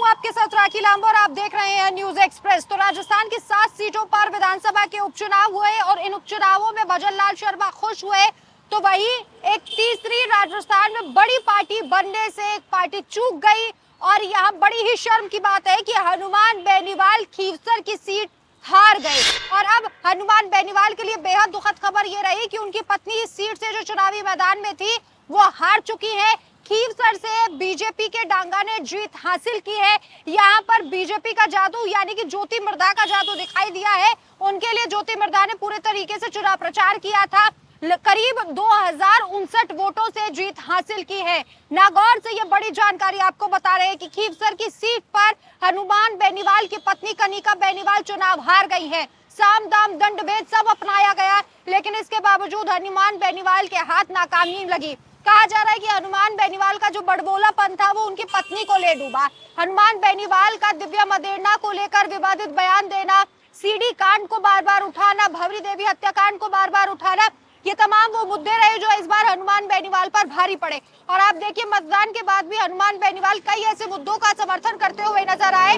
आपके साथ राखी लांबा और आप देख रहे हैं न्यूज एक्सप्रेस। तो राजस्थान की 7 सीटों पर विधानसभा के उपचुनाव हुए और इन उपचुनावों में भजन लाल शर्मा खुश हुए, तो वही एक तीसरी राजस्थान में बड़ी पार्टी बनने से एक पार्टी चूक गई। और यहाँ बड़ी ही शर्म की बात है कि हनुमान बेनीवाल खीवसर की सीट हार गए। और अब हनुमान बेनीवाल के लिए बेहद दुखद खबर ये रही कि उनकी पत्नी इस सीट से जो चुनावी मैदान में थी वो हार चुकी है। खीवसर से बीजेपी के डांगा ने जीत हासिल की है। यहाँ पर बीजेपी का जादू यानी कि ज्योति मिर्धा का जादू दिखाई दिया है। उनके लिए ज्योति मिर्धा ने पूरे तरीके से चुनाव प्रचार किया था। करीब 2059 वोटों से जीत हासिल की है। नागौर से ये बड़ी जानकारी आपको बता रहे हैं कि खीवसर की सीट पर हनुमान बेनीवाल की पत्नी कनिका बेनीवाल चुनाव हार गई है। साम दाम दंड भेद सब अपनाया गया, लेकिन इसके बावजूद हनुमान बेनीवाल के हाथ नाकामी लगी। कहा जा रहा है कि हनुमान बेनीवाल का जो बड़बोलापन था वो उनकी पत्नी को ले डूबा। हनुमान बेनीवाल का दिव्या मदेरणा को लेकर विवादित बयान देना, सीडी कांड को बार बार उठाना, भवरी देवी हत्याकांड को बार बार उठाना, ये तमाम वो मुद्दे रहे जो इस बार हनुमान बेनीवाल पर भारी पड़े। और आप देखिए मतदान के बाद भी हनुमान बेनीवाल कई ऐसे मुद्दों का समर्थन करते हुए नजर आए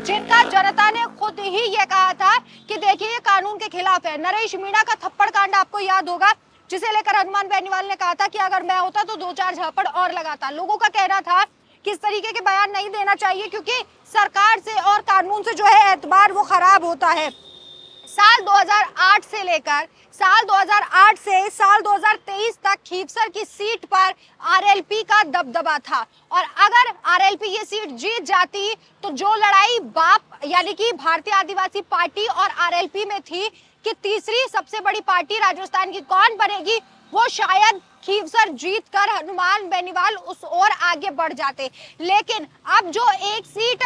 जिनका जनता ने खुद ही ये कहा था कि देखिए ये कानून के खिलाफ है। नरेश मीणा का थप्पड़ कांड आपको याद होगा, जिसे लेकर हनुमान बेनीवाल ने कहा था कि अगर मैं होता तो 2-4 झापड़ और लगाता। लोगों का कहना था कि इस तरीके के बयान नहीं देना चाहिए क्योंकि सरकार से और कानून से जो है एतबार वो खराब होता है। साल 2008 से लेकर साल 2023 तक खीवसर की सीट पर आरएलपी का दबदबा था। और अगर आरएलपी ये सीट जीत जाती तो जो लड़ाई बाप यानी कि भारतीय आदिवासी पार्टी और आरएलपी में थी कि तीसरी सबसे बड़ी पार्टी राजस्थान की कौन बनेगी, वो शायद खीवसर जीत कर हनुमान बेनीवाल उस ओर आगे बढ़ जाते। लेकिन अब जो एक सीट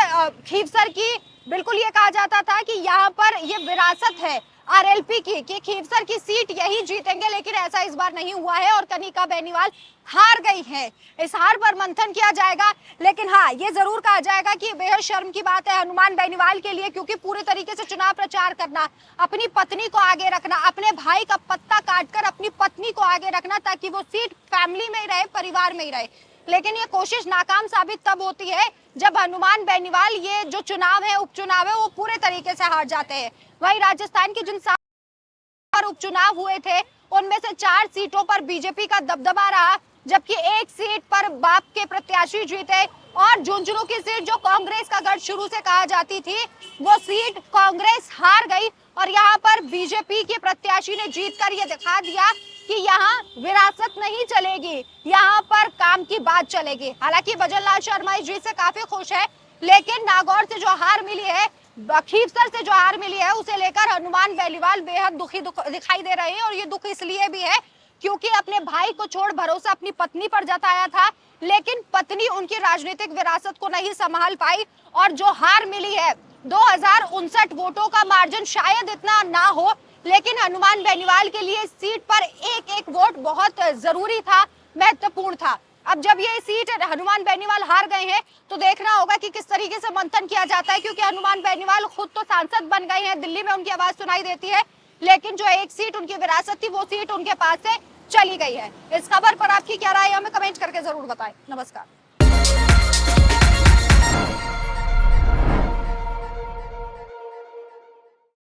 खीवसर की, बिल्कुल ये कहा जाता था कि यहाँ पर ये विरासत है आरएलपी की कि खीवसर की सीट यही जीतेंगे, लेकिन ऐसा इस बार नहीं हुआ है और कनिका बेनीवाल हार गई है। इस हार पर मंथन किया जाएगा, लेकिन हाँ ये जरूर कहा जाएगा कि बेहद शर्म की बात है हनुमान बेनीवाल के लिए, क्योंकि पूरे तरीके से चुनाव प्रचार करना, अपनी पत्नी को आगे रखना, अपने भाई का पत्ता काटकर अपनी पत्नी को आगे रखना ताकि वो सीट फैमिली में ही रहे, परिवार में ही रहे, लेकिन ये कोशिश नाकाम साबित तब होती है जब हनुमान बेनीवाल ये जो चुनाव है, उपचुनाव है, वो पूरे तरीके से हार जाते हैं। वही राजस्थान की जिन 7 उपचुनाव हुए थे उनमें से 4 सीटों पर बीजेपी का दबदबा रहा, जबकि एक सीट पर बाप के प्रत्याशी जीते। और झुंझुनू की सीट जो कांग्रेस का गढ़ शुरू से कहा जाती थी, वो सीट कांग्रेस हार गई और यहाँ पर बीजेपी के प्रत्याशी ने जीतकर ये दिखा दिया कि यहाँ विरासत नहीं चलेगी, यहाँ पर काम की बात चलेगी। हालांकि भजन लाल शर्मा इस जीत से काफी खुश है, लेकिन नागौर से जो हार मिली है, खीवसर से जो हार मिली है, उसे लेकर हनुमान बेनीवाल बेहद दुखी दिखाई दे रहे हैं। और ये दुख इसलिए भी है क्योंकि अपने भाई को छोड़ भरोसा अपनी पत्नी पर जताया था, लेकिन पत्नी उनकी राजनीतिक विरासत को नहीं संभाल पाई और जो हार मिली है 2059 वोटों का मार्जिन शायद इतना ना हो, लेकिन हनुमान बेनीवाल के लिए सीट पर एक एक वोट बहुत जरूरी था, महत्वपूर्ण था। अब जब ये सीट हनुमान बेनीवाल हार गए हैं तो देखना होगा कि किस तरीके से मंथन किया जाता है, क्योंकि हनुमान बेनीवाल खुद तो सांसद बन गए हैं, दिल्ली में उनकी आवाज सुनाई देती है, लेकिन जो एक सीट उनकी विरासत थी वो सीट उनके पास से चली गई है। इस खबर पर आपकी क्या राय है, हमें कमेंट करके जरूर बताएं। नमस्कार।